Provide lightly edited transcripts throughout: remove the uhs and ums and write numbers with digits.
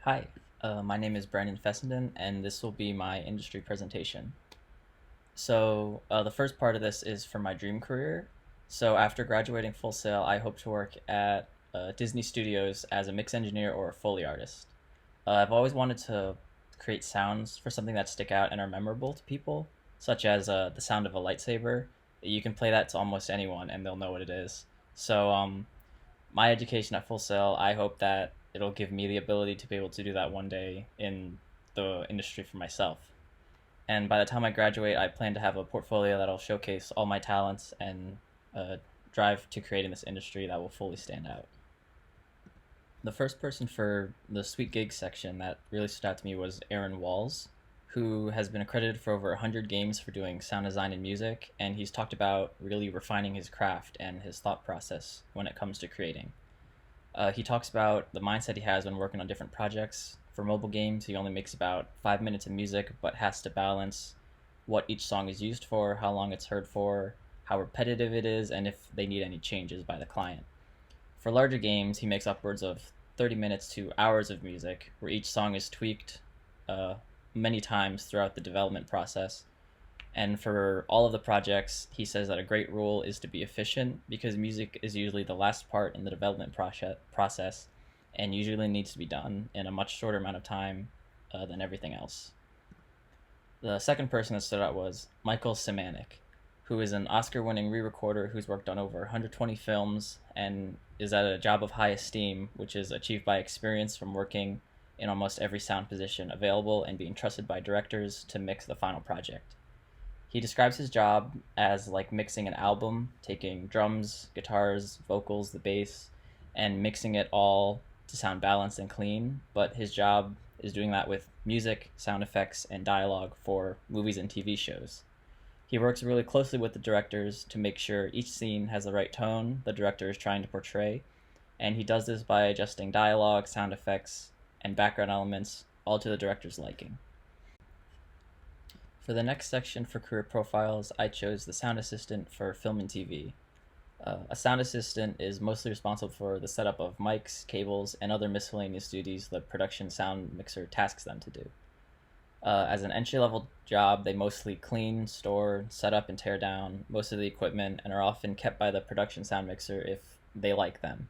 Hi, my name is Brandon Fessenden, and this will be my industry presentation. The first part of this is for my dream career. So, after graduating Full Sail, I hope to work at Disney Studios as a mix engineer or a Foley artist. I've always wanted to create sounds for something that stick out and are memorable to people, such as the sound of a lightsaber. You can play that to almost anyone, and they'll know what it is. My education at Full Sail, I hope that it'll give me the ability to be able to do that one day in the industry for myself. And by the time I graduate, I plan to have a portfolio that'll showcase all my talents and drive to creating this industry that will fully stand out. The first person for the Sweet Gigs section that really stood out to me was Aaron Walls, who has been accredited for over 100 games for doing sound design and music, and he's talked about really refining his craft and his thought process when it comes to creating. He talks about the mindset he has when working on different projects. For mobile games, he only makes about 5 minutes of music, but has to balance what each song is used for, how long it's heard for, how repetitive it is, and if they need any changes by the client. For larger games, he makes upwards of 30 minutes to hours of music, where each song is tweaked uh, many times throughout the development process. And for all of the projects, he says that a great rule is to be efficient because music is usually the last part in the development process and usually needs to be done in a much shorter amount of time than everything else. The second person that stood out was Michael Szymanczyk, who is an Oscar winning re recorder who's worked on over 120 films and is at a job of high esteem, which is achieved by experience from working in almost every sound position available and being trusted by directors to mix the final project. He describes his job as like mixing an album, taking drums, guitars, vocals, the bass, and mixing it all to sound balanced and clean. But his job is doing that with music, sound effects, and dialogue for movies and TV shows. He works really closely with the directors to make sure each scene has the right tone the director is trying to portray, and he does this by adjusting dialogue, sound effects, and background elements all to the director's liking. For the next section for career profiles, I chose the sound assistant for film and TV. A sound assistant is mostly responsible for the setup of mics, cables, and other miscellaneous duties the production sound mixer tasks them to do. As an entry level job, they mostly clean, store, set up, and tear down most of the equipment and are often kept by the production sound mixer if they like them.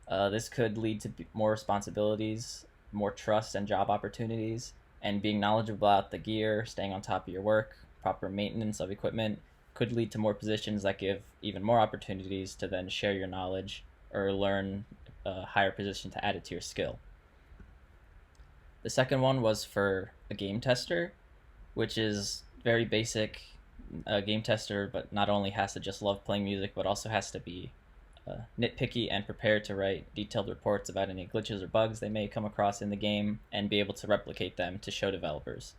This could lead to more responsibilities, more trust and job opportunities, and being knowledgeable about the gear, staying on top of your work, proper maintenance of equipment could lead to more positions that give even more opportunities to then share your knowledge or learn a higher position to add it to your skill. The second one was for a game tester, which is very basic. A game tester, but not only has to just love playing music, but also has to be nitpicky and prepared to write detailed reports about any glitches or bugs they may come across in the game and be able to replicate them to show developers.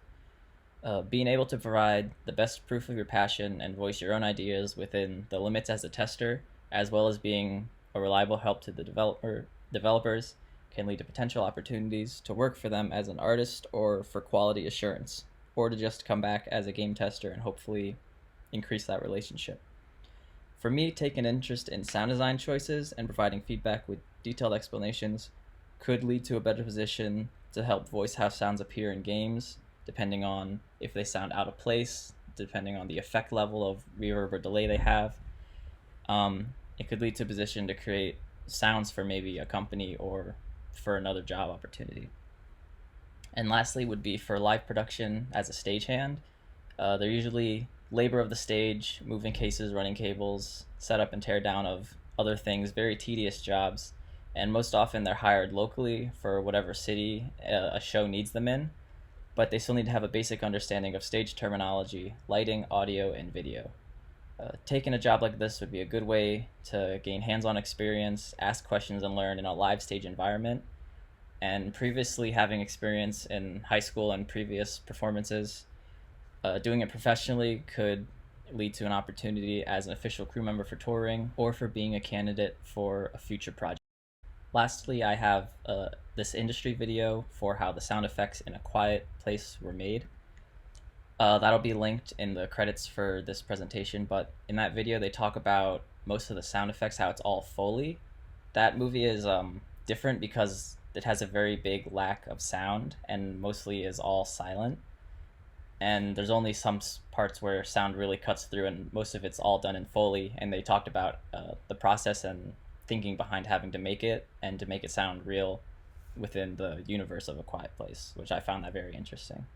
Being able to provide the best proof of your passion and voice your own ideas within the limits as a tester, as well as being a reliable help to the developers, can lead to potential opportunities to work for them as an artist or for quality assurance, or to just come back as a game tester and hopefully increase that relationship. For me, taking interest in sound design choices and providing feedback with detailed explanations could lead to a better position to help voice how sounds appear in games, depending on if they sound out of place, depending on the effect level of reverb or delay they have. It could lead to a position to create sounds for maybe a company or for another job opportunity. And lastly, would be for live production as a stagehand. They're usually labor of the stage, moving cases, running cables, setup and tear down of other things, very tedious jobs. And most often they're hired locally for whatever city a show needs them in, but they still need to have a basic understanding of stage terminology, lighting, audio, and video. Taking a job like this would be a good way to gain hands on experience, ask questions, and learn in a live stage environment. And previously having experience in high school and previous performances, doing it professionally could lead to an opportunity as an official crew member for touring or for being a candidate for a future project. Lastly, I have this industry video for how the sound effects in A Quiet Place were made. That'll be linked in the credits for this presentation, but in that video they talk about most of the sound effects, how it's all Foley. That movie is different because it has a very big lack of sound and mostly is all silent. And there's only some parts where sound really cuts through, and most of it's all done in Foley. And they talked about the process and thinking behind having to make it and to make it sound real within the universe of A Quiet Place, which I found that very interesting.